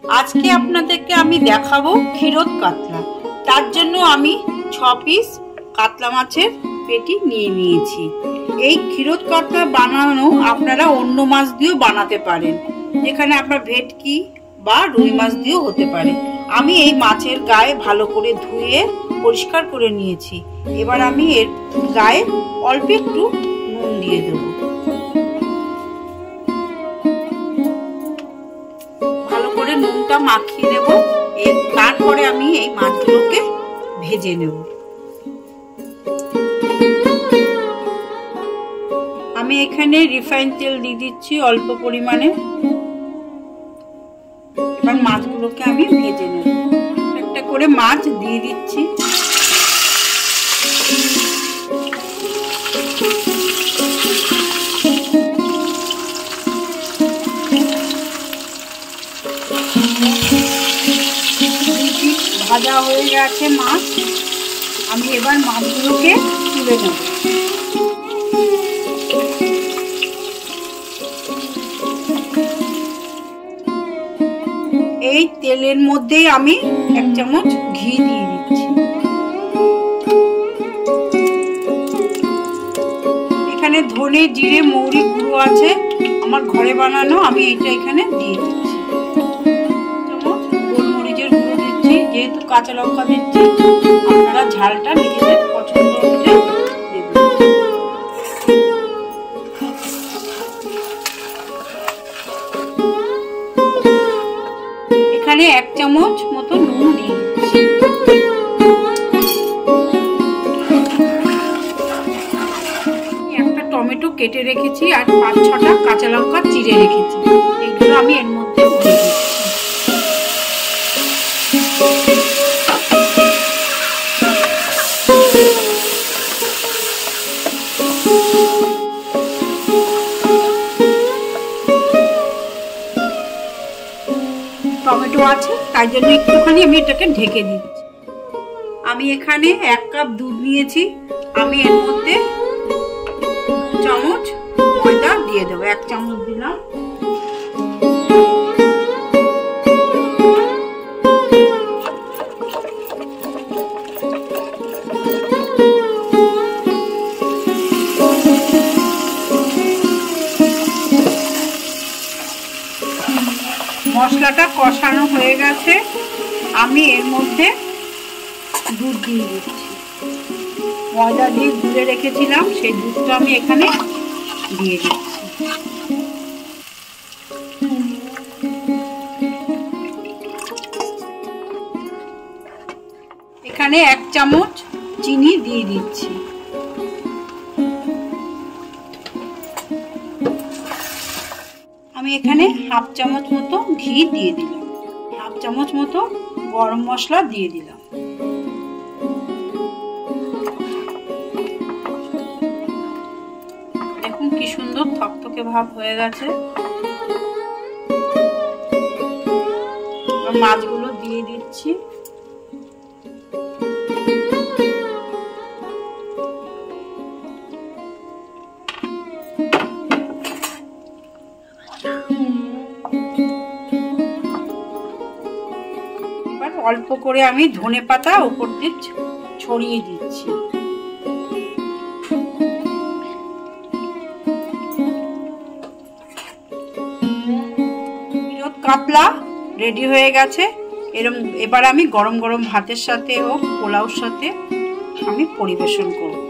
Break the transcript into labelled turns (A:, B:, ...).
A: আজকে আপনাদেরকে আমি দেখাবো ক্ষীরোদ কাতলা। তার জন্য আমি 6 পিস কাতলা মাছের পেটি নিয়ে নিয়েছি। এই ক্ষীরোদ কাতলা বানানো আপনারা অন্য মাছ দিয়েও বানাতে পারেন, যেখানে আপনার ভেটকি বা রুই মাছ দিয়েও হতে পারে। আমি এই মাছের গায়ে ভালো করে ধুয়ে পরিষ্কার করে নিয়েছি। এবার আমি এর গায়ে অল্প একটু নুন দিয়ে দেব। ভালো করে নুনটা মাখিয়ে নেব। তারপরে আমি এই মাছগুলোকে ভেজে নেব। আমি এখানে রিফাইন তেল দিয়ে দিচ্ছি অল্প পরিমাণে। এবার মাছগুলোকে আমি ভেজে নেব। একটা করে মাছ দিয়ে দিচ্ছি। ভাজা হয়ে গেছে মাছ। আমি এবার মাছগুলোকে তুলে নেব। এই তেলের মধ্যেই আমি 1 চামচ ঘি দিয়ে দিচ্ছি। এখানে ধনে, জিরে, মৌরি গুঁড়ো আছে আমার ঘরে বানানো, আমি এটা এখানে দিয়ে দিচ্ছি। 1 চামচ গোলমরিচের গুঁড়ো দিচ্ছি, যেহেতু কাঁচা লঙ্কা দিচ্ছি আপনারা ঝালটা নিজেদের পছন্দ অনুযায়ী দেবেন। এখানে 1 চামচ মতো নুন দিয়ে দিচ্ছি। একটা টমেটো কেটে রেখেছি আর 5-6টা কাঁচা লঙ্কা চিড়ে রেখেছি, এগুলো আমি এর মধ্যে দিয়ে দিচ্ছি। টমেটো আছে তাই জন্য একটুখানি আমি এটাকে ঢেকে দিচ্ছি। আমি এখানে 1 কাপ দুধ নিয়েছি, আমি এর মধ্যে 2 চামচ ময়দা দিয়ে দেবো। 1 চামচ দিলাম। মশলাটা কষানো হয়ে গেছে, আমি এর মধ্যে দুধ দিয়ে দিচ্ছি। ময়দা দিয়ে গুলে রেখেছিলাম সেই দুধটা আমি এখানে দিয়ে দিচ্ছি। এখানে 1 চামচ চিনি দিয়ে দিচ্ছি। আমি এখানে 1/2 চামচ মতো ঘি দিয়ে দিলাম, 1/2 চামচ মতো গরম মশলা দিয়ে দিলাম। দেখুন কি সুন্দর থকথকে ভাব হয়ে গেছে। মাছগুলো দিয়ে দিচ্ছি। অল্প করে আমি ধনে পাতা উপর দিয়ে ছড়িয়ে দিচ্ছি। ক্ষীরোদ কাতলা রেডি হয়ে গেছে। এবার আমি গরম গরম ভাতের সাথে হোক পোলাওর সাথে আমি পরিবেশন করব।